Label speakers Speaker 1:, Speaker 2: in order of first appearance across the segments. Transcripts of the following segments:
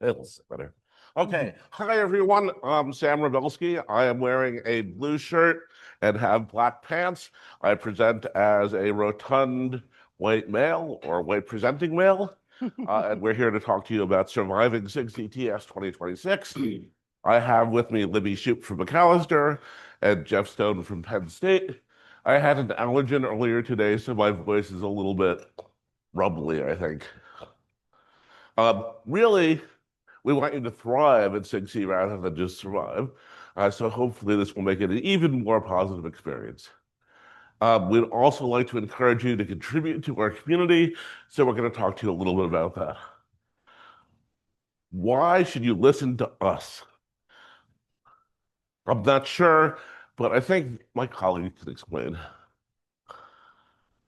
Speaker 1: It'll sit better. Okay. Hi, everyone. I'm Sam Rebelsky. I am wearing a blue shirt and have black pants. I present as a rotund white male or white presenting male. And we're here to talk to you about surviving SIGCSE 2026. I have with me Libby Shoop from Macalester and Jeff Stone from Penn State. I had an allergen earlier today, so my voice is a little bit rumbly, I think. Really, we want you to thrive at SIGCSE rather than just survive. So hopefully this will make it an even more positive experience. We'd also like to encourage you to contribute to our community, so we're going to talk to you a little bit about that. Why should you listen to us? I'm not sure, but I think my colleague can explain.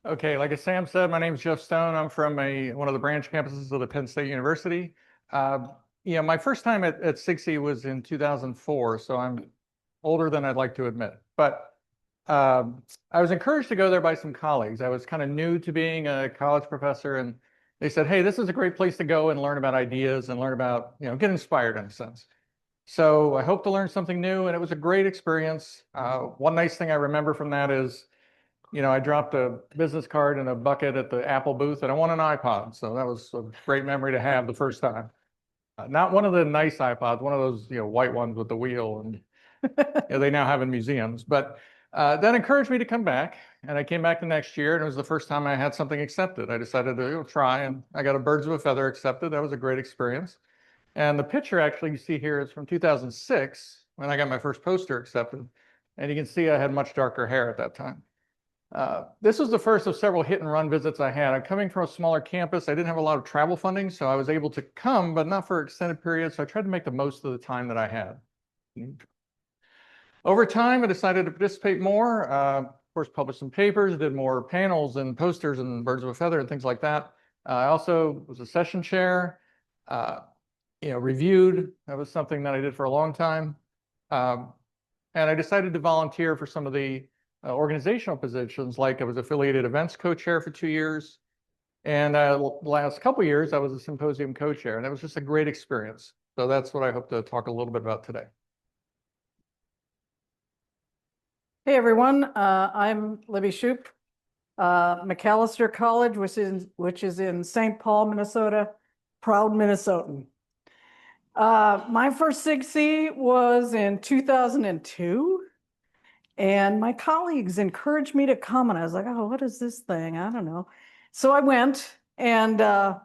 Speaker 2: Okay, like as Sam said, my name is Jeff Stone. I'm from one of the branch campuses of the Penn State University. My first time at SIGCSE was in 2004, so I'm older than I'd like to admit. But I was encouraged to go there by some colleagues. I was kind of new to being a college professor, and they said, hey, this is a great place to go and learn about ideas and learn about, get inspired in a sense. So I hope to learn something new, and it was a great experience. One nice thing I remember from that is, I dropped a business card in a bucket at the Apple booth, and I won an iPod. So that was a great memory to have the first time. Not one of the nice iPods, one of those white ones with the wheel, and they now have in museums. But that encouraged me to come back, and I came back the next year, and it was the first time I had something accepted. I decided to try, and I got a birds of a feather accepted. That was a great experience. And the picture actually you see here is from 2006 when I got my first poster accepted, and you can see I had much darker hair at that time. This was the first of several hit and run visits I had. I'm coming from a smaller campus. I didn't have a lot of travel funding, so I was able to come, but not for extended periods. So I tried to make the most of the time that I had. Over time, I decided to participate more. Of course, published some papers, did more panels and posters and birds of a feather and things like that. I also was a session chair, reviewed. That was something that I did for a long time. And I decided to volunteer for some of the organizational positions, like I was affiliated events co-chair for 2 years. And the last couple of years, I was a symposium co-chair, and that was just a great experience. So that's what I hope to talk a little bit about today.
Speaker 3: Hey, everyone. I'm Libby Shoop, Macalester College, which is in St. Paul, Minnesota, proud Minnesotan. My first SIGCSE was in 2002. And my colleagues encouraged me to come, and I was like, oh, what is this thing? I don't know. So I went, and I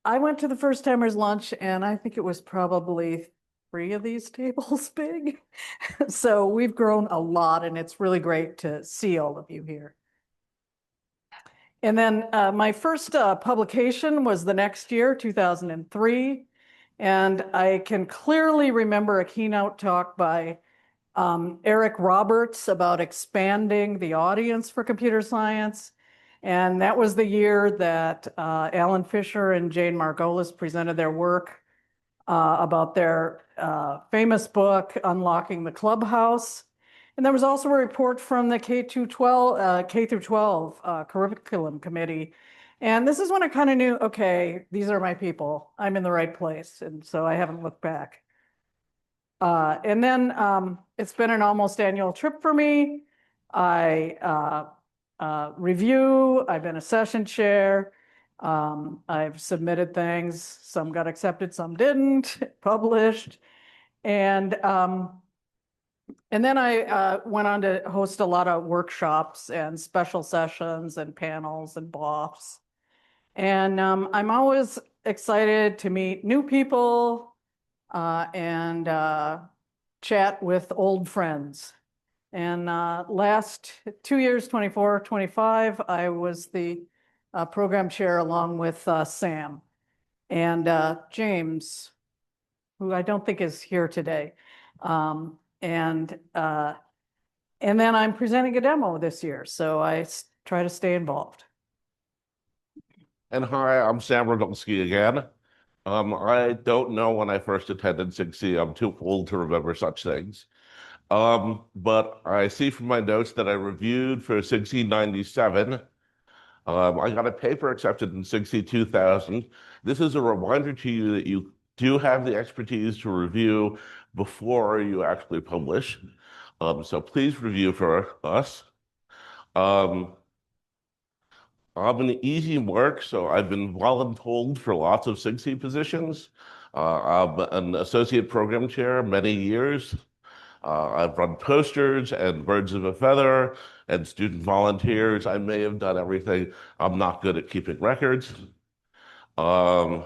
Speaker 3: went to the first timers lunch, and I think it was probably 3 of these tables big. So we've grown a lot, and it's really great to see all of you here. And then my first publication was the next year, 2003. And I can clearly remember a keynote talk by Eric Roberts about expanding the audience for computer science. And that was the year that Alan Fisher and Jane Margolis presented their work about their famous book, Unlocking the Clubhouse. And there was also a report from the K through 12 curriculum committee. And this is when I kind of knew, okay, these are my people. I'm in the right place. And so I haven't looked back. And then it's been an almost annual trip for me. I review, I've been a session chair, I've submitted things, some got accepted, some didn't, published. And then I went on to host a lot of workshops and special sessions and panels and BOFs. And I'm always excited to meet new people, and chat with old friends. And last 2 years, 24, 25, I was the program chair along with Sam and James, who I don't think is here today. And then I'm presenting a demo this year, so I try to stay involved.
Speaker 1: And hi, I'm Sam Rebelsky again. I don't know when I first attended SIGCSE. I'm too old to remember such things. But I see from my notes that I reviewed for SIGCSE 97. I got a paper accepted in SIGCSE 2000. This is a reminder to you that you do have the expertise to review before you actually publish. So please review for us. I'm an easy mark, so I've been voluntold for lots of SIGCSE positions. I'm an associate program chair many years. I've run posters and birds of a feather and student volunteers. I may have done everything. I'm not good at keeping records. Um,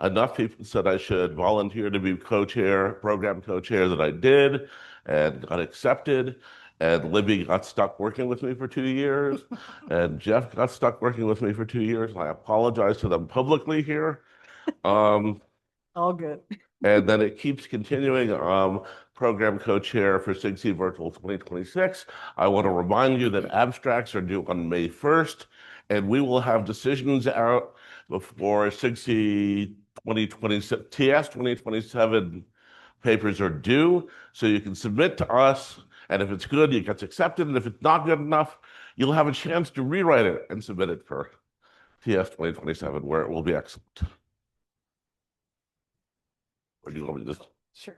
Speaker 1: Enough people said I should volunteer to be co-chair, program co-chair that I did and got accepted. And Libby got stuck working with me for 2 years. And Jeff got stuck working with me for 2 years. I apologize to them publicly here. Um,
Speaker 3: All good.
Speaker 1: and then it keeps continuing. Program co-chair for SIGCSE Virtual 2026. I want to remind you that abstracts are due on May 1st, and we will have decisions out before SIGCSE 2027, TS 2027 papers are due. So you can submit to us, and if it's good, it gets accepted. And if it's not good enough, you'll have a chance to rewrite it and submit it for TS 2027, where it will be excellent. Or do you want me to just?
Speaker 3: Sure.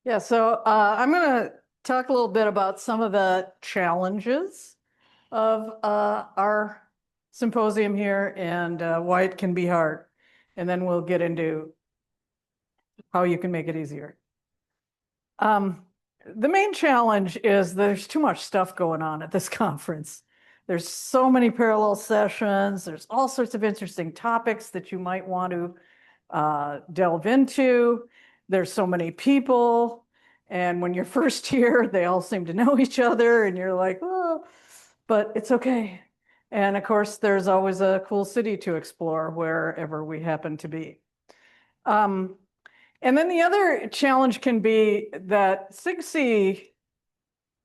Speaker 3: Yeah, so I'm going to talk a little bit about some of the challenges of our symposium here and why it can be hard. And then we'll get into how you can make it easier. The main challenge is there's too much stuff going on at this conference. There's so many parallel sessions. There's all sorts of interesting topics that you might want to delve into. There's so many people. And when you're first here, they all seem to know each other and you're like, oh, but it's okay. And of course, there's always a cool city to explore wherever we happen to be. And then the other challenge can be that SIGCSE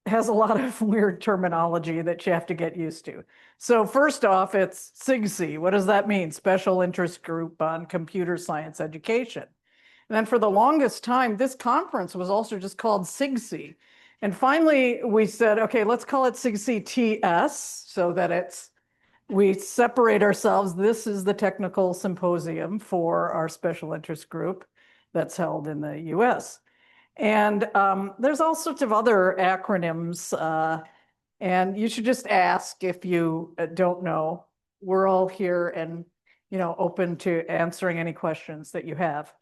Speaker 3: has a lot of weird terminology that you have to get used to. So first off, it's SIGCSE. What does that mean? Special Interest Group on Computer Science Education. And then for the longest time, this conference was also just called SIGCSE. And finally, we said, okay, let's call it SIGCSE TS so that we separate ourselves. This is the technical symposium for our special interest group that's held in the US. And there's all sorts of other acronyms, and you should just ask if you don't know. We're all here and open to answering any questions that you have.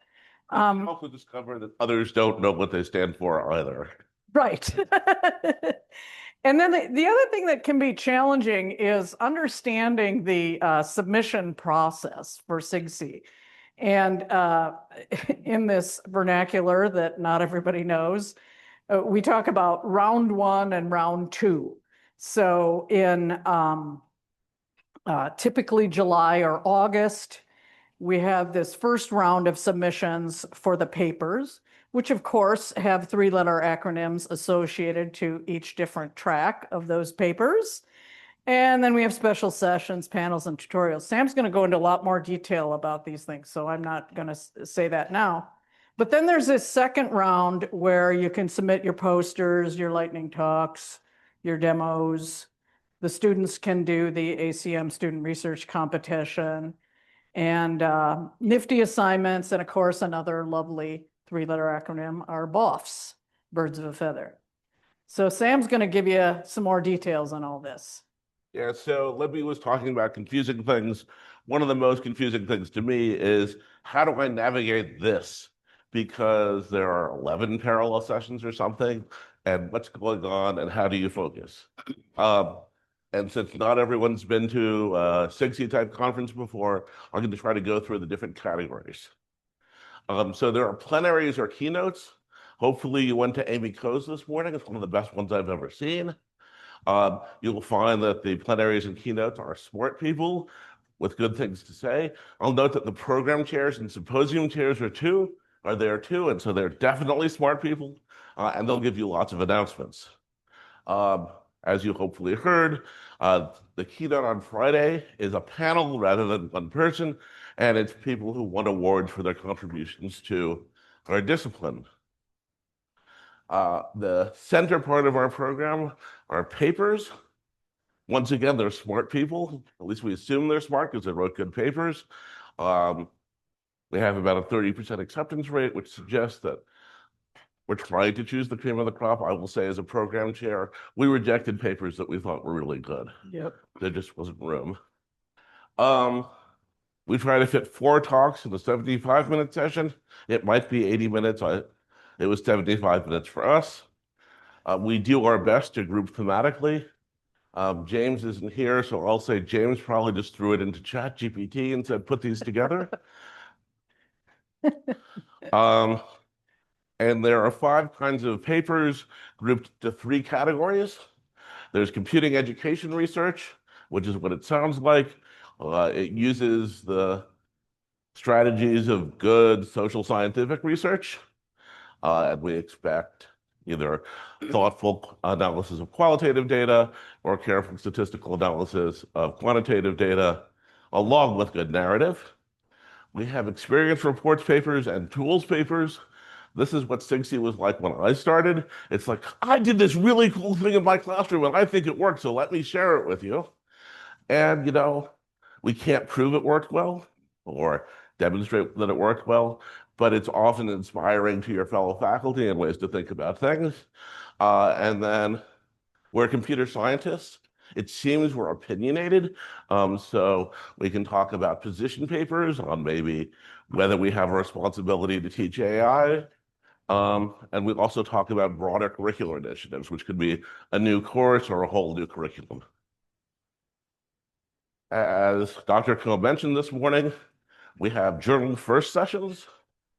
Speaker 1: Also discover that others don't know what they stand for either.
Speaker 3: Right. And then the other thing that can be challenging is understanding the submission process for SIGCSE. And in this vernacular that not everybody knows, we talk about round 1 and round 2. So in typically July or August, we have this first round of submissions for the papers, which of course have 3-letter acronyms associated to each different track of those papers. And then we have special sessions, panels, and tutorials. Sam's going to go into a lot more detail about these things, so I'm not going to say that now. But then there's this second round where you can submit your posters, your lightning talks, your demos. The students can do the ACM student research competition and nifty assignments. And of course, another lovely 3-letter acronym are BOFs, birds of a feather. So Sam's going to give you some more details on all this.
Speaker 1: Yeah, so Libby was talking about confusing things. One of the most confusing things to me is how do I navigate this? Because there are 11 parallel sessions or something, and what's going on and how do you focus? And since not everyone's been to a SIGCSE type conference before, I'm going to try to go through the different categories. So there are plenaries or keynotes. Hopefully you went to Amy Coe's this morning. It's one of the best ones I've ever seen. You'll find that the plenaries and keynotes are smart people with good things to say. I'll note that the program chairs and symposium chairs are there too, and so they're definitely smart people, and they'll give you lots of announcements. As you hopefully heard, the keynote on Friday is a panel rather than one person, and it's people who won awards for their contributions to our discipline. The center part of our program are papers. Once again, they're smart people. At least we assume they're smart because they wrote good papers. We have about a 30% acceptance rate, which suggests that we're trying to choose the cream of the crop. I will say, as a program chair, we rejected papers that we thought were really good.
Speaker 3: Yep.
Speaker 1: There just wasn't room. We try to fit 4 talks in a 75-minute session. It might be 80 minutes. It was 75 minutes for us. We do our best to group thematically. James isn't here, so I'll say James probably just threw it into ChatGPT and said, put these together. And there are 5 kinds of papers grouped to 3 categories. There's computing education research, which is what it sounds like. It uses the strategies of good social scientific research, and we expect either thoughtful analysis of qualitative data or careful statistical analysis of quantitative data, along with good narrative. We have experience reports papers and tools papers. This is what SIGCSE was like when I started. It's like, I did this really cool thing in my classroom and I think it worked, so let me share it with you. And, we can't prove it worked well or demonstrate that it worked well, but it's often inspiring to your fellow faculty and ways to think about things. And then we're computer scientists. It seems we're opinionated, so we can talk about position papers on maybe whether we have a responsibility to teach AI. And we also talk about broader curricular initiatives, which could be a new course or a whole new curriculum. As Dr. Coe mentioned this morning, we have journal first sessions.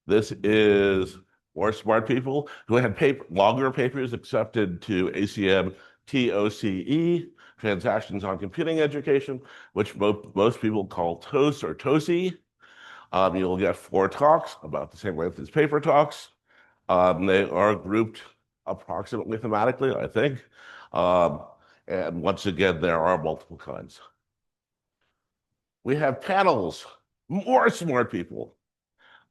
Speaker 1: This is more smart people who had longer papers accepted to ACM TOCE, Transactions on Computing Education, which most people call TOS or TOSI. You'll get 4 talks, about the same length as paper talks. They are grouped approximately thematically, I think. And once again, there are multiple kinds. We have panels, more smart people.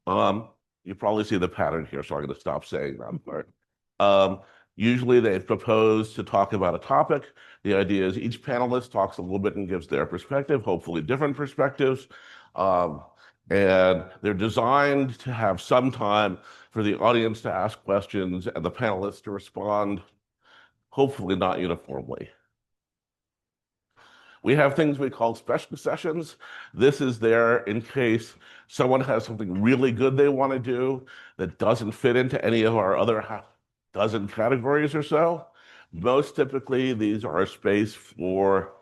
Speaker 1: You probably see the pattern here, so I'm going to stop saying that part. Usually they propose to talk about a topic. The idea is each panelist talks a little bit and gives their perspective, hopefully different perspectives. And they're designed to have some time for the audience to ask questions and the panelists to respond, hopefully not uniformly. We have things we call special sessions. This is there in case someone has something really good they want to do that doesn't fit into any of our other dozen categories or so. Most typically, these are a space for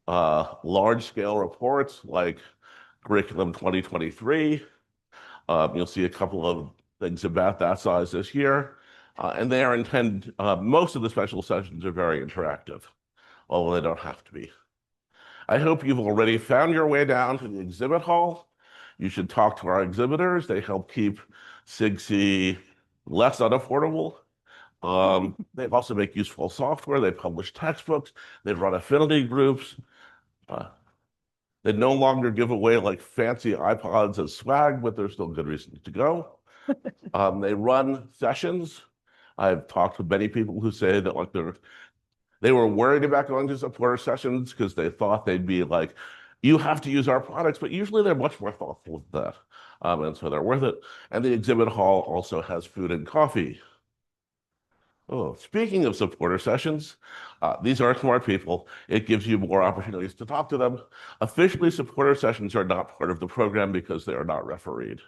Speaker 1: large-scale reports like Curriculum 2023. You'll see a couple of things about that size this year. And they are intended, most of the special sessions are very interactive, although they don't have to be. I hope you've already found your way down to the exhibit hall. You should talk to our exhibitors. They help keep SIGCSE less unaffordable. They also make useful software. They publish textbooks. They run affinity groups. They no longer give away like fancy iPods as swag, but there's still good reasons to go. They run sessions. I've talked with many people who say that like they were worried about going to supporter sessions because they thought they'd be like, you have to use our products, but usually they're much more thoughtful than that. And so they're worth it. And the exhibit hall also has food and coffee. Oh, speaking of supporter sessions, these are smart people. It gives you more opportunities to talk to them. Officially, supporter sessions are not part of the program because they are not refereed.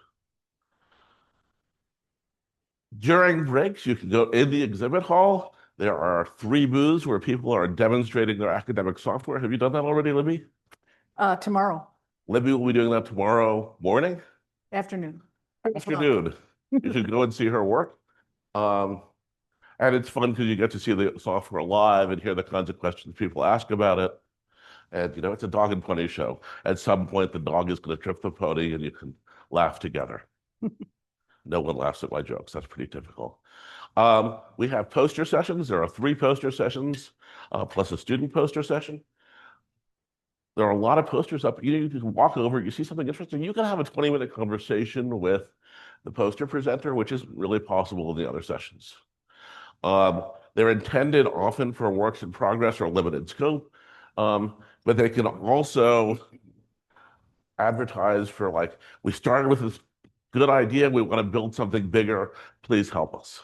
Speaker 1: During breaks, you can go in the exhibit hall. There are 3 booths where people are demonstrating their academic software. Have you done that already, Libby?
Speaker 3: Tomorrow
Speaker 1: Libby will be doing that tomorrow morning?
Speaker 3: afternoon.
Speaker 1: Afternoon. You should go and see her work. And it's fun because you get to see the software live and hear the kinds of questions people ask about it. And, it's a dog and pony show. At some point, the dog is going to trip the pony and you can laugh together. No one laughs at my jokes. That's pretty typical. We have poster sessions. There are 3 poster sessions, plus a student poster session. There are a lot of posters up. You can walk over, you see something interesting, you can have a 20-minute conversation with the poster presenter, which isn't really possible in the other sessions. They're intended often for works in progress or limited scope, but they can also advertise for like, we started with this good idea, we want to build something bigger, please help us.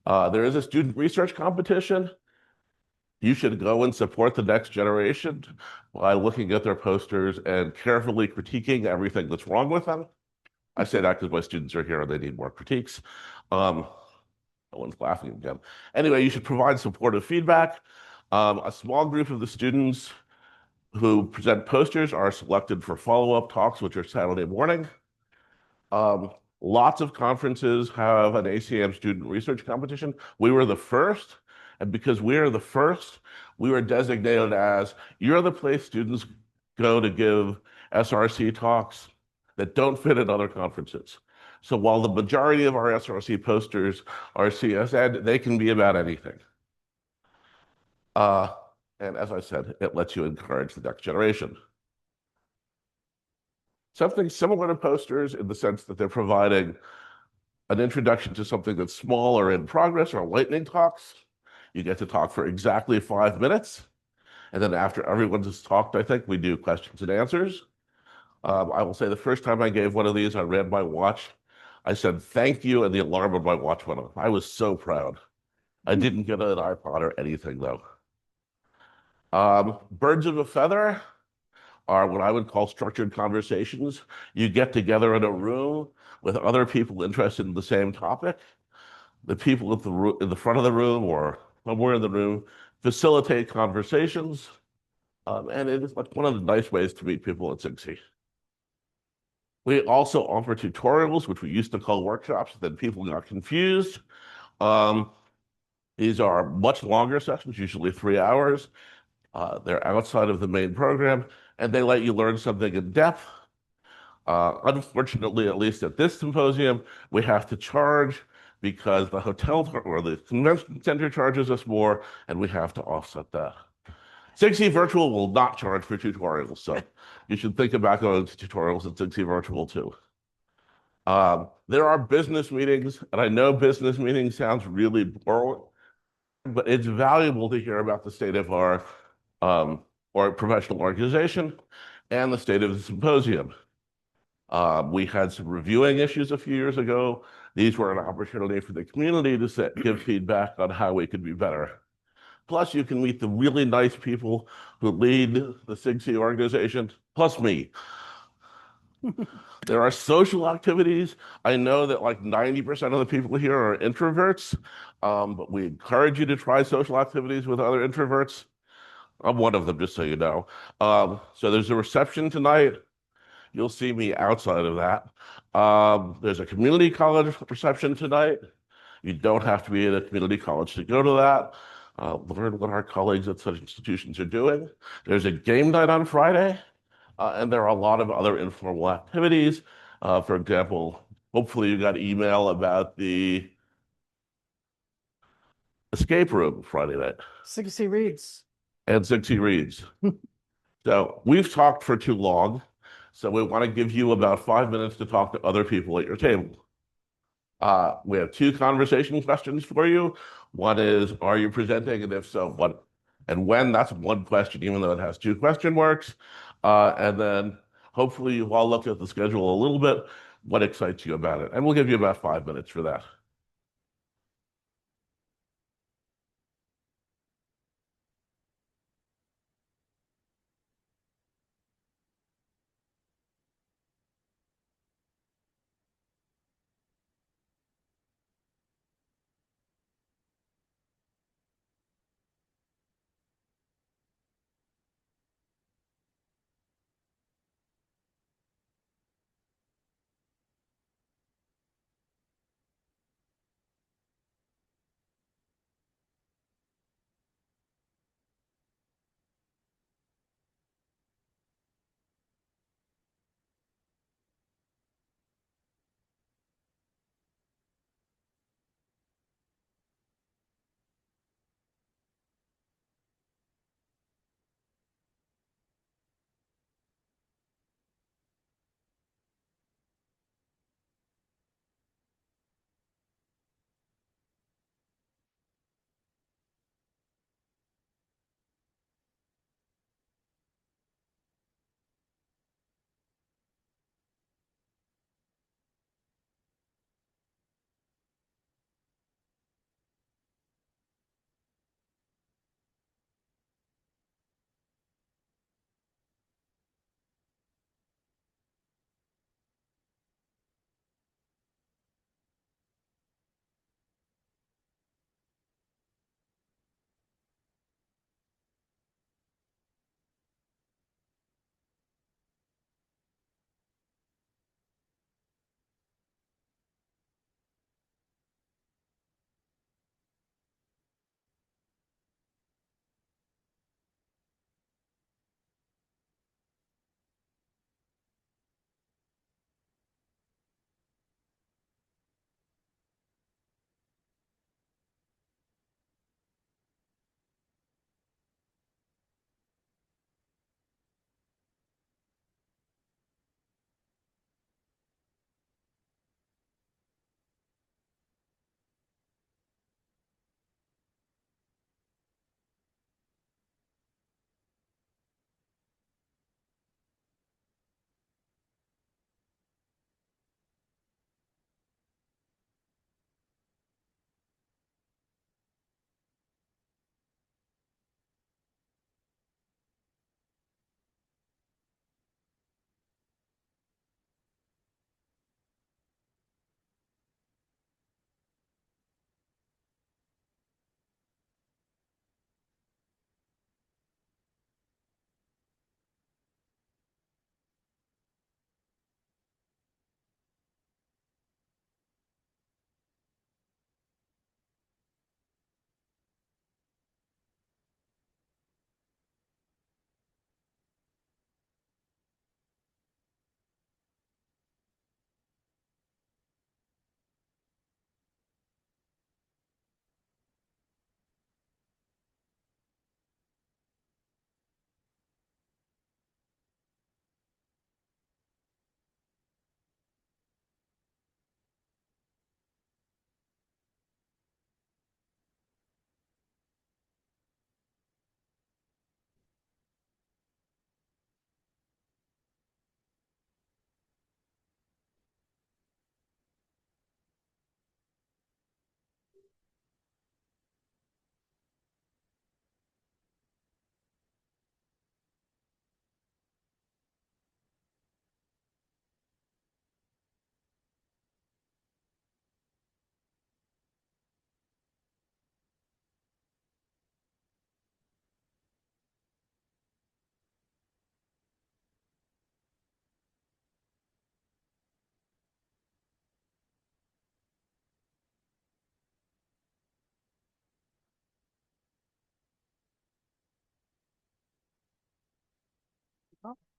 Speaker 1: There is a student research competition. You should go and support the next generation by looking at their posters and carefully critiquing everything that's wrong with them. I say that because my students are here and they need more critiques. No one's laughing again. Anyway, you should provide supportive feedback. A small group of the students who present posters are selected for follow-up talks, which are Saturday morning. Lots of conferences have an ACM student research competition. We were the first, and because we are the first, we were designated as, you're the place students go to give SRC talks that don't fit in other conferences. So while the majority of our SRC posters are CSN, they can be about anything. And as I said, it lets you encourage the next generation. Something similar to posters in the sense that they're providing an introduction to something that's small or in progress, or lightning talks. You get to talk for exactly 5 minutes. And then after everyone has talked, I think we do questions and answers. I will say the first time I gave one of these, I ran my watch. I said, thank you, and the alarm on my watch went off. I was so proud. I didn't get an iPod or anything, though. Birds of a feather are what I would call structured conversations. You get together in a room with other people interested in the same topic. The people at in the front of the room or somewhere in the room facilitate conversations. And it is like one of the nice ways to meet people at SIGCSE. We also offer tutorials, which we used to call workshops, then people got confused. These are much longer sessions, usually 3 hours. They're outside of the main program, and they let you learn something in depth. Unfortunately, at least at this symposium, we have to charge because the hotel or the convention center charges us more, and we have to offset that. SIGCSE Virtual will not charge for tutorials, so you should think about going to tutorials at SIGCSE Virtual too. There are business meetings, and I know business meetings sounds really boring, but it's valuable to hear about the state of our professional organization and the state of the symposium. We had some reviewing issues a few years ago. These were an opportunity for the community to give feedback on how we could be better. Plus, you can meet the really nice people who lead the SIGCSE organization, plus me. There are social activities. I know that like 90% of the people here are introverts, but we encourage you to try social activities with other introverts. I'm one of them, just so you know. So there's a reception tonight. You'll see me outside of that. There's a community college reception tonight. You don't have to be at a community college to go to that. Learn what our colleagues at such institutions are doing. There's a game night on Friday, and there are a lot of other informal activities. For example, hopefully you got email about the escape room Friday night.
Speaker 3: SIGCSE reads.
Speaker 1: And SIGCSE reads. So we've talked for too long. So we want to give you about 5 minutes to talk to other people at your table. We have 2 conversation questions for you. One is, are you presenting? And if so, what and when? That's one question, even though it has 2 question marks. And then hopefully you all looked at the schedule a little bit. What excites you about it? And we'll give you about 5 minutes for that.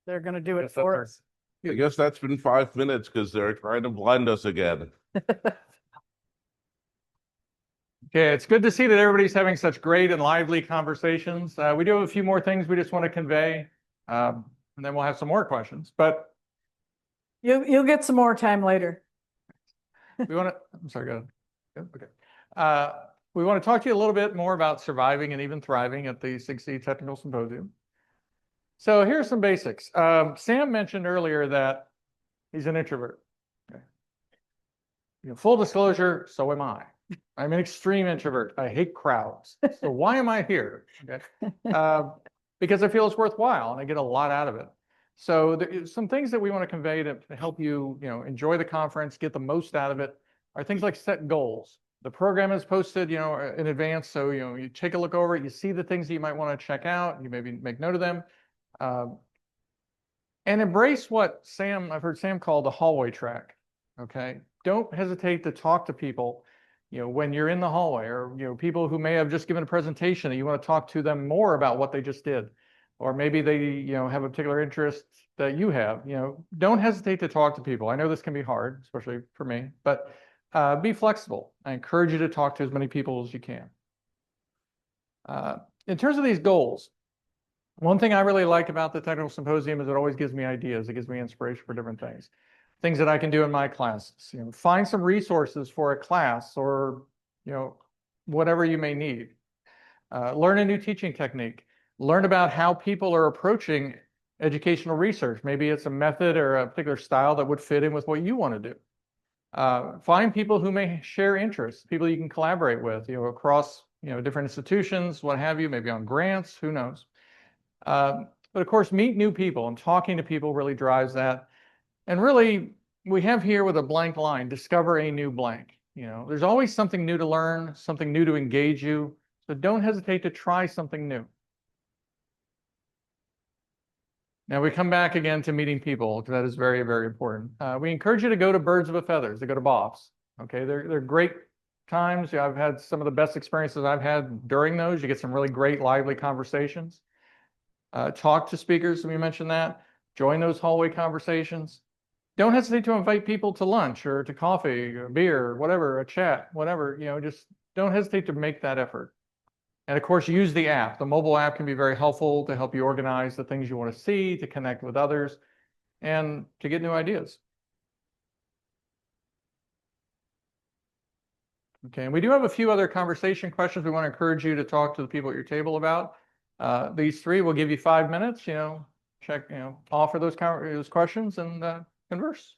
Speaker 3: They're going to do it
Speaker 2: Yes, that's
Speaker 3: for
Speaker 2: right.
Speaker 3: us.
Speaker 1: I guess that's been 5 minutes because they're trying to blind us again.
Speaker 2: Okay, it's good to see that everybody's having such great and lively conversations. We do have a few more things we just want to convey, and then we'll have some more questions. But
Speaker 3: You'll get some more time later.
Speaker 2: we want to, I'm sorry, go ahead. Yep, okay. We want to talk to you a little bit more about surviving and even thriving at the SIGCSE Technical Symposium. So here's some basics. Sam mentioned earlier that he's an introvert. Okay. Full disclosure, so am I. I'm an extreme introvert. I hate crowds. So why am I here? Okay. Because I feel it's worthwhile and I get a lot out of it. So some things that we want to convey to help you, enjoy the conference, get the most out of it, are things like set goals. The program is posted, in advance. So, you take a look over it, you see the things that you might want to check out, you maybe make note of them. And embrace what I've heard Sam call the hallway track. Okay. Don't hesitate to talk to people, when you're in the hallway, or, people who may have just given a presentation that you want to talk to them more about what they just did. Or maybe they, have a particular interest that you have, don't hesitate to talk to people. I know this can be hard, especially for me, but be flexible. I encourage you to talk to as many people as you can. In terms of these goals, one thing I really like about the Technical Symposium is it always gives me ideas. It gives me inspiration for different things that I can do in my classes. Find some resources for a class or, whatever you may need. Learn a new teaching technique. Learn about how people are approaching educational research. Maybe it's a method or a particular style that would fit in with what you want to do. Find people who may share interests, people you can collaborate with, across, different institutions, what have you, maybe on grants, who knows. But of course, meet new people, and talking to people really drives that. And really, we have here with a blank line, discover a new blank. There's always something new to learn, something new to engage you. So don't hesitate to try something new. Now we come back again to meeting people, because that is very, very important. We encourage you to go to Birds of a Feathers, to go to BOFs. Okay, they're great times. I've had some of the best experiences I've had during those. You get some really great, lively conversations. Talk to speakers, we mentioned that. Join those hallway conversations. Don't hesitate to invite people to lunch or to coffee, or beer, whatever, a chat, whatever, just don't hesitate to make that effort. And of course, use the app. The mobile app can be very helpful to help you organize the things you want to see, to connect with others, and to get new ideas. Okay, and we do have a few other conversation questions we want to encourage you to talk to the people at your table about. These three will give you 5 minutes, check, offer those questions and converse.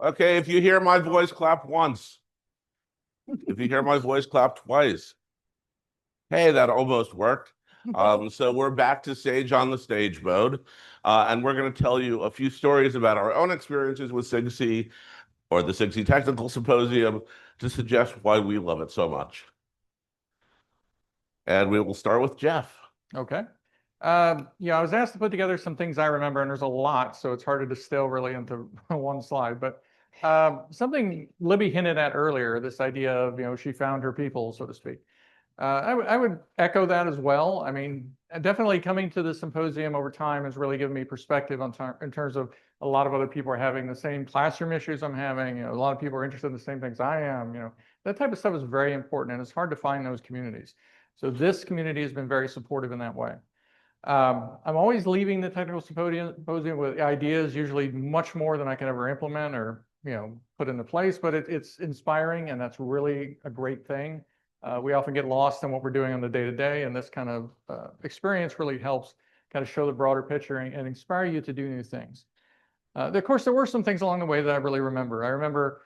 Speaker 1: Okay, if you hear my voice, clap once. If you hear my voice, clap twice. Hey, that almost worked. So we're back to Sage on the Stage mode, and we're going to tell you a few stories about our own experiences with SIGCSE or the SIGCSE Technical Symposium to suggest why we love it so much. And we will start with Jeff.
Speaker 2: Okay. Yeah, I was asked to put together some things I remember, and there's a lot, so it's hard to distill really into one slide. But something Libby hinted at earlier, this idea of, she found her people, so to speak. I would echo that as well. I mean, definitely coming to the symposium over time has really given me perspective in terms of a lot of other people are having the same classroom issues I'm having. A lot of people are interested in the same things I am. That type of stuff is very important, and it's hard to find those communities. So this community has been very supportive in that way. I'm always leaving the technical symposium with ideas, usually much more than I can ever implement or put into place, but it's inspiring, and that's really a great thing. We often get lost in what we're doing on the day-to-day, and this kind of experience really helps kind of show the broader picture and inspire you to do new things. Of course, there were some things along the way that I really remember. I remember,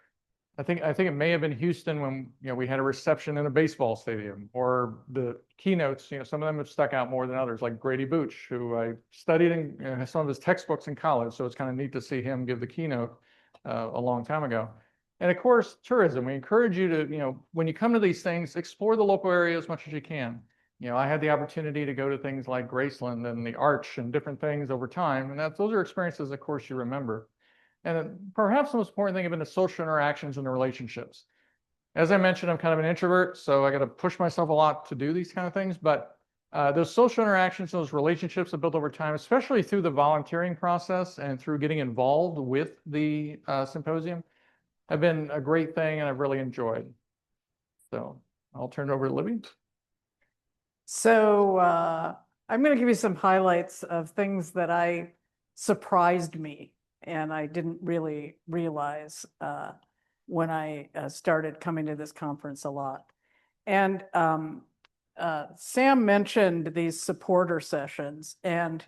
Speaker 2: I think it may have been Houston when we had a reception in a baseball stadium, or the keynotes. Some of them have stuck out more than others, like Grady Booch, who I studied in some of his textbooks in college. So it's kind of neat to see him give the keynote a long time ago. And of course, tourism. We encourage you to, when you come to these things, explore the local area as much as you can. I had the opportunity to go to things like Graceland and the Arch and different things over time. And those are experiences, of course, you remember. And perhaps the most important thing have been the social interactions and the relationships. As I mentioned, I'm kind of an introvert, so I got to push myself a lot to do these kind of things. But those social interactions, those relationships have built over time, especially through the volunteering process and through getting involved with the symposium, have been a great thing, and I've really enjoyed. So I'll turn it over to Libby.
Speaker 3: So I'm going to give you some highlights of things that surprised me, and I didn't really realize when I started coming to this conference a lot. And Sam mentioned these supporter sessions, and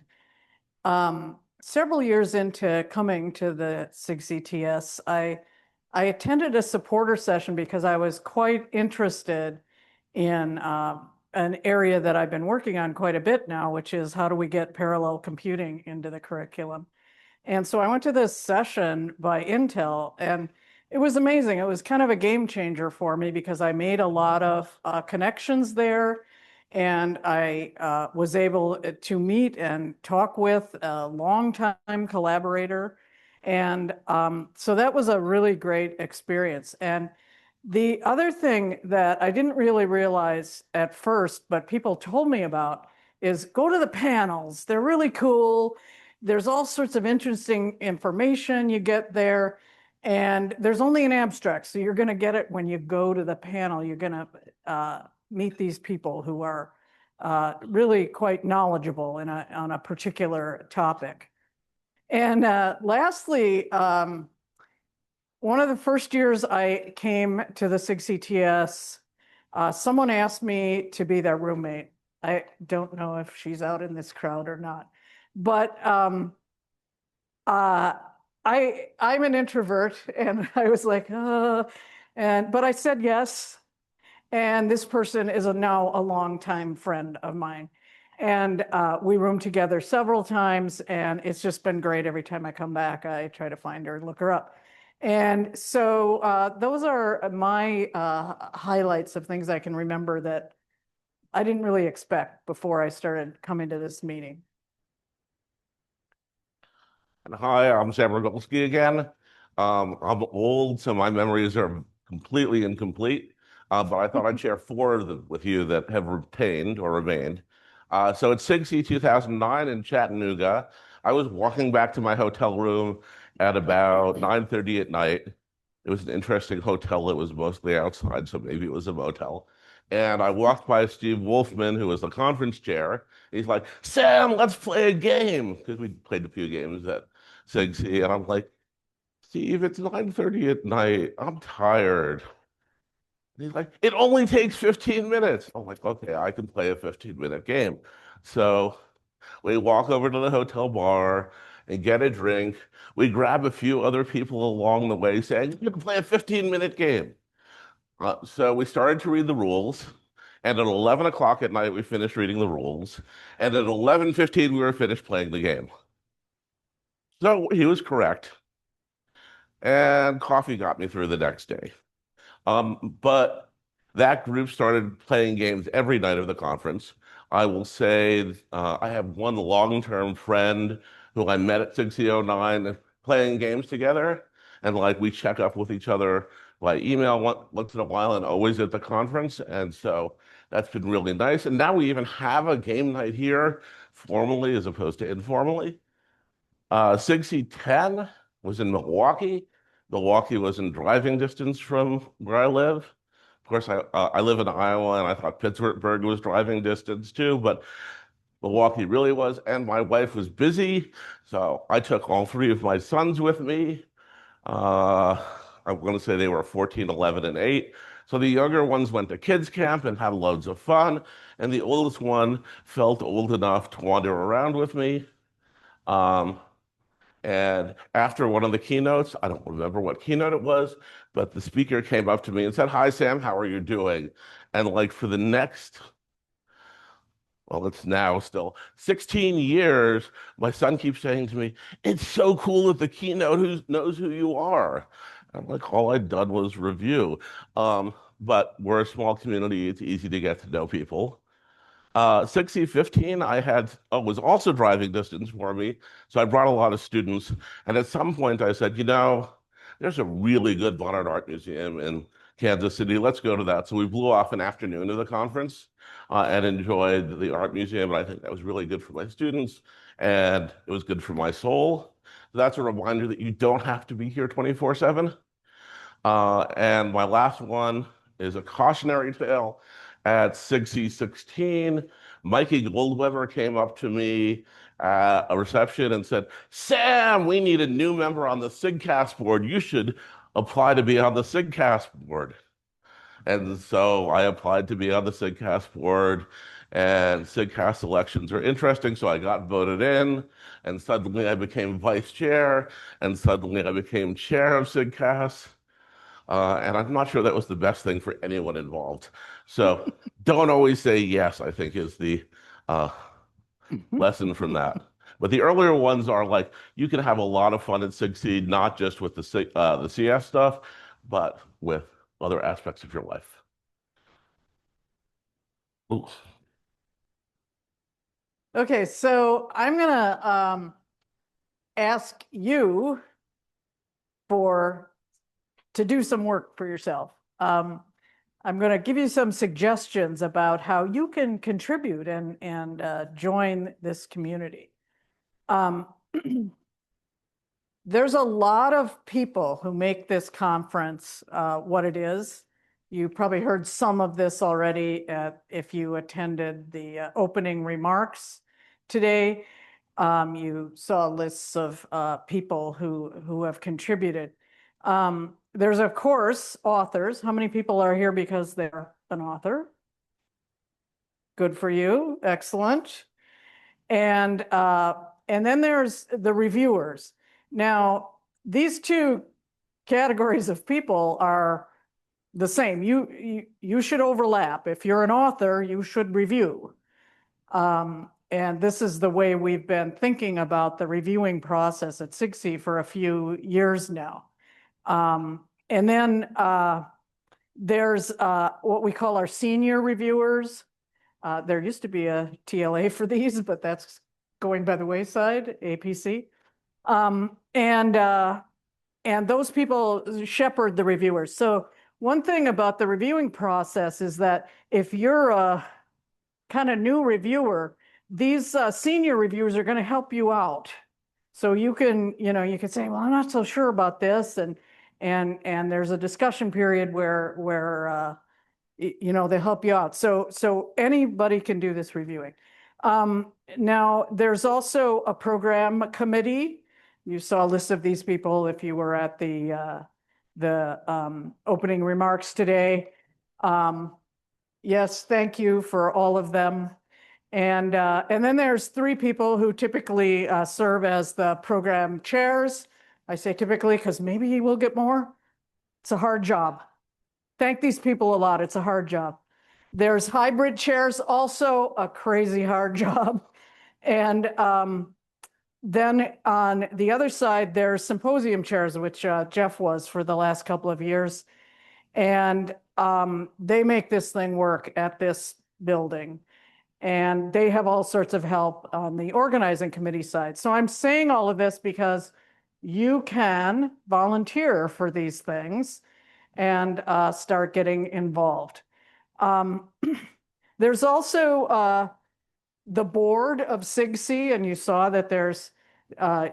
Speaker 3: several years into coming to the SIGCSE, I attended a supporter session because I was quite interested in an area that I've been working on quite a bit now, which is how do we get parallel computing into the curriculum. And so I went to this session by Intel, and it was amazing. It was kind of a game changer for me because I made a lot of connections there, and I was able to meet and talk with a longtime collaborator. And so that was a really great experience. And the other thing that I didn't really realize at first, but people told me about, is go to the panels. They're really cool. There's all sorts of interesting information you get there. And there's only an abstract, so you're going to get it when you go to the panel. You're going to meet these people who are really quite knowledgeable on a particular topic. And lastly, one of the first years I came to the SIGCSE, someone asked me to be their roommate. I don't know if she's out in this crowd or not, but I'm an introvert, and I was like, but I said yes. And this person is now a longtime friend of mine. And we roomed together several times, and it's just been great. Every time I come back, I try to find her and look her up. And so those are my highlights of things I can remember that I didn't really expect before I started coming to this meeting.
Speaker 1: And hi, I'm Sam Rebelsky again. I'm old, so my memories are completely incomplete, but I thought I'd share four of them with you that have retained or remained. So at SIGCSE 2009 in Chattanooga, I was walking back to my hotel room at about 9:30 at night. It was an interesting hotel that was mostly outside, so maybe it was a motel. And I walked by Steve Wolfman, who was the conference chair. He's like, Sam, let's play a game. Because we played a few games at SIGCSE. And I'm like, Steve, it's 9:30 at night. I'm tired. And he's like, it only takes 15 minutes. I'm like, okay, I can play a 15-minute game. So we walk over to the hotel bar, and get a drink. We grab a few other people along the way saying, you can play a 15-minute game. So we started to read the rules. And at 11 o'clock at night, we finished reading the rules. And at 11:15, we were finished playing the game. So he was correct. And coffee got me through the next day. But that group started playing games every night of the conference. I will say I have one long-term friend who I met at SIGCSE '09 playing games together. And like we check up with each other by email once in a while and always at the conference. And so that's been really nice. And now we even have a game night here formally as opposed to informally. SIGCSE 10 was in Milwaukee. Milwaukee was in driving distance from where I live. Of course, I live in Iowa, and I thought Pittsburgh was driving distance too, but Milwaukee really was. And my wife was busy, so I took all three of my sons with me. I'm going to say they were 14, 11, and 8. So the younger ones went to kids camp and had loads of fun, and the oldest one felt old enough to wander around with me. And after one of the keynotes, I don't remember what keynote it was, but the speaker came up to me and said, "Hi, Sam, how are you doing?" And like for the next, well, it's now still 16 years, my son keeps saying to me, "It's so cool that the keynote knows who you are." I'm like, all I'd done was review. But we're a small community. It's easy to get to know people. SIGCSE 15, was also driving distance for me. So I brought a lot of students. And at some point I said, there's a really good modern art museum in Kansas City. Let's go to that. So we blew off an afternoon of the conference and enjoyed the art museum. And I think that was really good for my students. And it was good for my soul. So that's a reminder that you don't have to be here 24/7. And my last one is a cautionary tale. At SIGCSE 16, Mikey Goldweber came up to me at a reception and said, "Sam, we need a new member on the SIGCAS board. You should apply to be on the SIGCAS board." And so I applied to be on the SIGCAS board, and SIGCAS elections are interesting, so I got voted in, and suddenly I became vice chair, and suddenly I became chair of SIGCAS. And I'm not sure that was the best thing for anyone involved. So don't always say yes, I think is the lesson from that. But the earlier ones are like, you can have a lot of fun at SIGCSE, not just with the CS stuff, but with other aspects of your life. Ooh.
Speaker 3: Okay, so I'm gonna ask you to do some work for yourself. I'm going to give you some suggestions about how you can contribute and join this community. There's a lot of people who make this conference what it is. You probably heard some of this already if you attended the opening remarks today. You saw lists of people who have contributed. There's, of course, authors. How many people are here because they're an author? Good for you. Excellent. And then there's the reviewers. Now, these two categories of people are the same. You should overlap. If you're an author, you should review. And this is the way we've been thinking about the reviewing process at SIGCSE for a few years now. And then there's what we call our senior reviewers. There used to be a TLA for these, but that's going by the wayside, APC. And those people shepherd the reviewers. So one thing about the reviewing process is that if you're a kind of new reviewer, these senior reviewers are going to help you out. So you can say, well, I'm not so sure about this. And there's a discussion period where they help you out. So anybody can do this reviewing. Now there's also a program committee. You saw a list of these people if you were at the opening remarks today. Yes, thank you for all of them. And then there's 3 people who typically serve as the program chairs. I say typically because maybe we'll get more. It's a hard job. Thank these people a lot. It's a hard job. There's hybrid chairs, also a crazy hard job. And then on the other side, there's symposium chairs, which Jeff was for the last couple of years. And they make this thing work at this building. And they have all sorts of help on the organizing committee side. So I'm saying all of this because you can volunteer for these things and start getting involved. There's also the board of SIGCSE, and you saw that there's,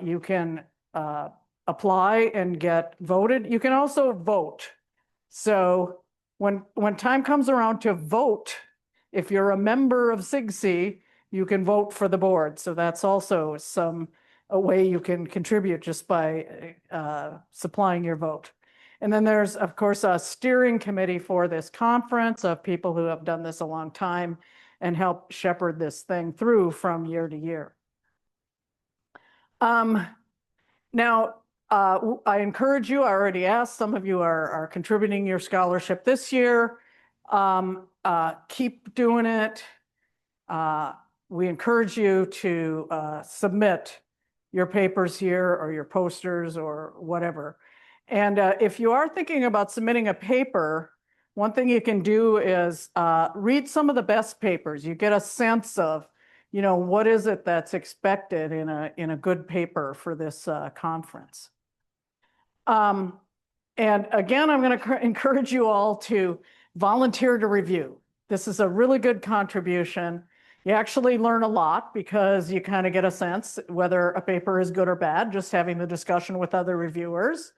Speaker 3: you can apply and get voted. You can also vote. So when time comes around to vote, if you're a member of SIGCSE, you can vote for the board. So that's also a way you can contribute just by supplying your vote. And then there's, of course, a steering committee for this conference of people who have done this a long time and help shepherd this thing through from year to year. Now, I encourage you, I already asked, some of you are contributing your scholarship this year. Keep doing it. We encourage you to submit your papers here or your posters or whatever. And if you are thinking about submitting a paper, one thing you can do is read some of the best papers. You get a sense of, you know, what is it that's expected in a good paper for this conference. And again, I'm going to encourage you all to volunteer to review. This is a really good contribution. You actually learn a lot because you kind of get a sense whether a paper is good or bad, just having the discussion with other reviewers.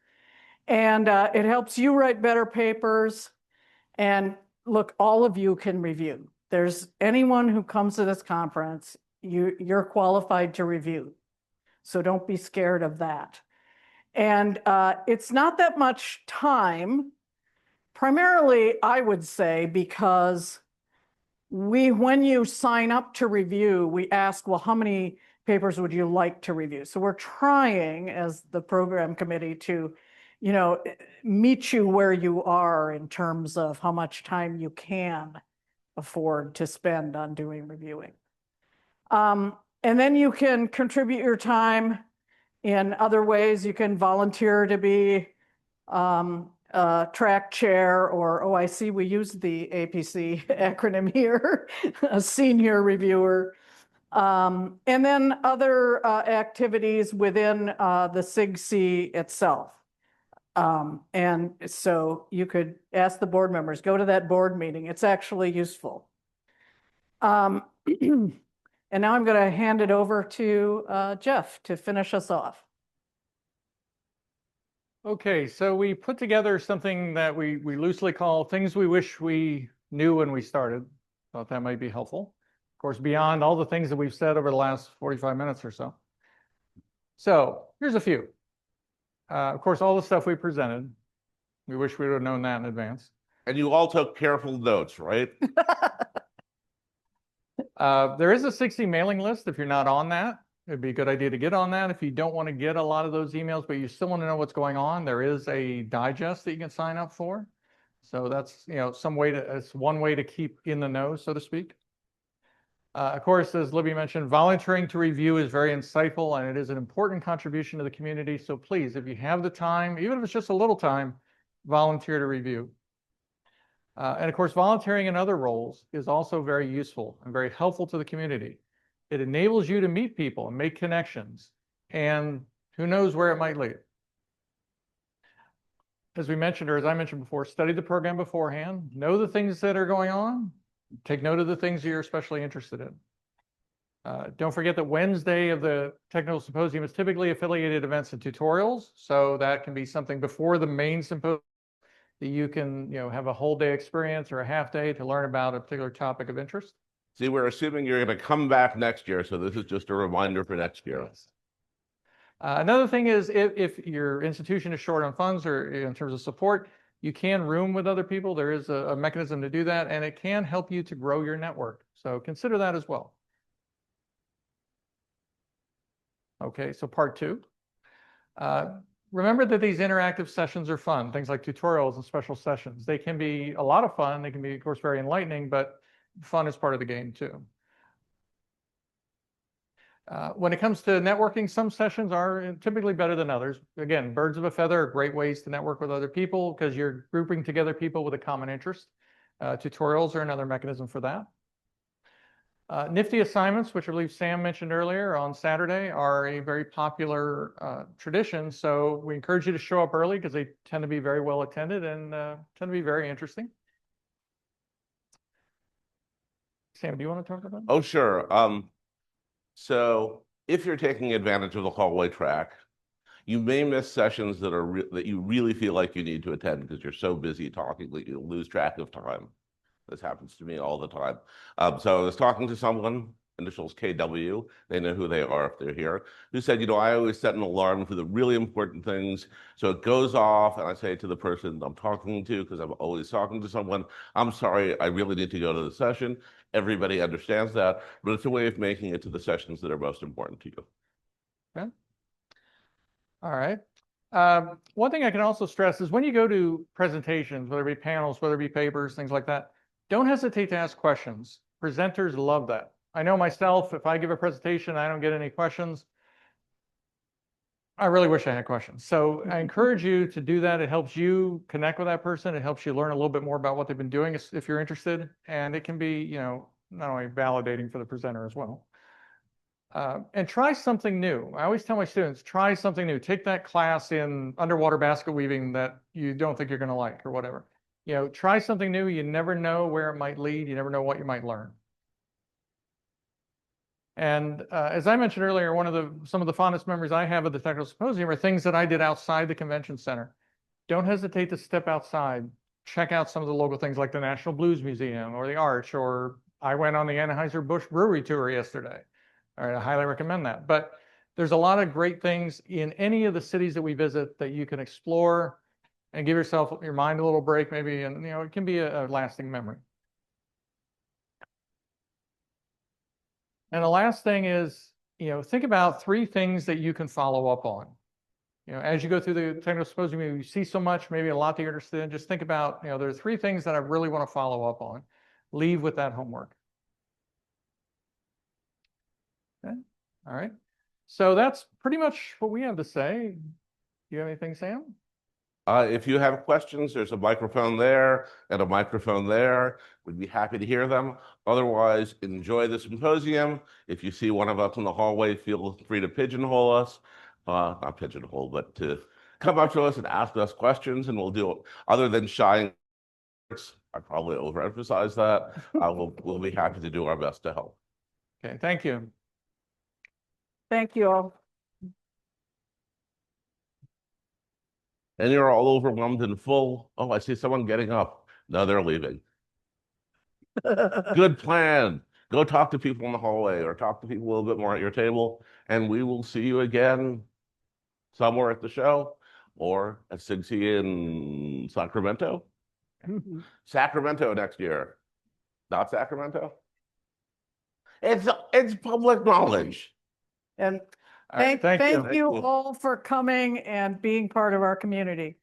Speaker 3: And it helps you write better papers. And look, all of you can review. There's anyone who comes to this conference, you're qualified to review. So don't be scared of that. And it's not that much time, primarily, I would say, because when you sign up to review, we ask, well, how many papers would you like to review? So we're trying, as the program committee, to, you know, meet you where you are in terms of how much time you can afford to spend on doing reviewing. And then you can contribute your time in other ways. You can volunteer to be track chair, or, oh, I see we use the APC acronym here, a senior reviewer. And then other activities within the SIGCSE itself. And so you could ask the board members, go to that board meeting. It's actually useful. And now I'm going to hand it over to Jeff to finish us off.
Speaker 2: Okay, so we put together something that we loosely call things we wish we knew when we started. Thought that might be helpful. Of course, beyond all the things that we've said over the last 45 minutes or so. So here's a few. Of course, all the stuff we presented, we wish we would have known that in advance.
Speaker 1: And you all took careful notes, right?
Speaker 2: There is a SIGCSE mailing list. If you're not on that, it'd be a good idea to get on that. If you don't want to get a lot of those emails, but you still want to know what's going on, there is a digest that you can sign up for. So that's, you know, it's one way to keep in the know, so to speak. Of course, as Libby mentioned, volunteering to review is very insightful, and it is an important contribution to the community. So please, if you have the time, even if it's just a little time, volunteer to review. And of course, volunteering in other roles is also very useful and very helpful to the community. It enables you to meet people and make connections, and who knows where it might lead. As we mentioned, or as I mentioned before, study the program beforehand, know the things that are going on, take note of the things you're especially interested in. Don't forget that Wednesday of the Technical Symposium is typically affiliated events and tutorials, so that can be something before the main symposium that you can, you know, have a whole day experience or a half day to learn about a particular topic of interest.
Speaker 1: See, we're assuming you're going to come back next year, so this is just a reminder for next year.
Speaker 2: Yes. Another thing is if your institution is short on funds or in terms of support, you can room with other people. There is a mechanism to do that, and it can help you to grow your network. So consider that as well. Okay, so part 2. Remember that these interactive sessions are fun, things like tutorials and special sessions. They can be a lot of fun. They can be, of course, very enlightening, but fun is part of the game too. When it comes to networking, some sessions are typically better than others. Again, birds of a feather are great ways to network with other people because you're grouping together people with a common interest. Tutorials are another mechanism for that. Nifty assignments, which I believe Sam mentioned earlier on Saturday, are a very popular tradition. So we encourage you to show up early because they tend to be very well attended and tend to be very interesting. Sam, do you want to talk about that?
Speaker 1: Oh, sure. So if you're taking advantage of the hallway track, you may miss sessions that you really feel like you need to attend because you're so busy talking that you lose track of time. This happens to me all the time. So I was talking to someone, initials KW, they know who they are if they're here, who said, I always set an alarm for the really important things. So it goes off and I say to the person I'm talking to, because I'm always talking to someone, I'm sorry, I really need to go to the session. Everybody understands that, but it's a way of making it to the sessions that are most important to you.
Speaker 2: Okay. All right. One thing I can also stress is when you go to presentations, whether it be panels, whether it be papers, things like that, don't hesitate to ask questions. Presenters love that. I know myself, if I give a presentation, I don't get any questions. I really wish I had questions. So I encourage you to do that. It helps you connect with that person. It helps you learn a little bit more about what they've been doing if you're interested. And it can be, not only validating for the presenter as well. And try something new. I always tell my students, try something new. Take that class in underwater basket weaving that you don't think you're going to like or whatever. Try something new. You never know where it might lead. You never know what you might learn. And as I mentioned earlier, some of the fondest memories I have of the Technical Symposium are things that I did outside the convention center. Don't hesitate to step outside. Check out some of the local things like the National Blues Museum or the Arch, or I went on the Anheuser-Busch Brewery tour yesterday. All right, I highly recommend that. But there's a lot of great things in any of the cities that we visit that you can explore and give your mind a little break maybe, and it can be a lasting memory. And the last thing is, think about 3 things that you can follow up on. As you go through the Technical Symposium, you see so much, maybe a lot that you're interested in. Just think about, there are 3 things that I really want to follow up on. Leave with that homework. Okay. All right. So that's pretty much what we have to say. Do you have anything, Sam?
Speaker 1: If you have questions, there's a microphone there and a microphone there. We'd be happy to hear them. Otherwise, enjoy the symposium. If you see one of us in the hallway, feel free to pigeonhole us. Not pigeonhole, but to come up to us and ask us questions, and we'll do it. Other than shying, I probably overemphasize that. We'll be happy to do our best to help.
Speaker 2: Okay, thank you.
Speaker 3: Thank you all.
Speaker 1: And you're all overwhelmed and full. Oh, I see someone getting up. No, they're leaving. Good plan. Go talk to people in the hallway or talk to people a little bit more at your table, and we will see you again somewhere at the show or at SIGCSE in Sacramento. Sacramento next year. Not Sacramento? It's public knowledge.
Speaker 3: And
Speaker 2: All right,
Speaker 3: thank
Speaker 2: thank you.
Speaker 3: you all for coming and being part of our community.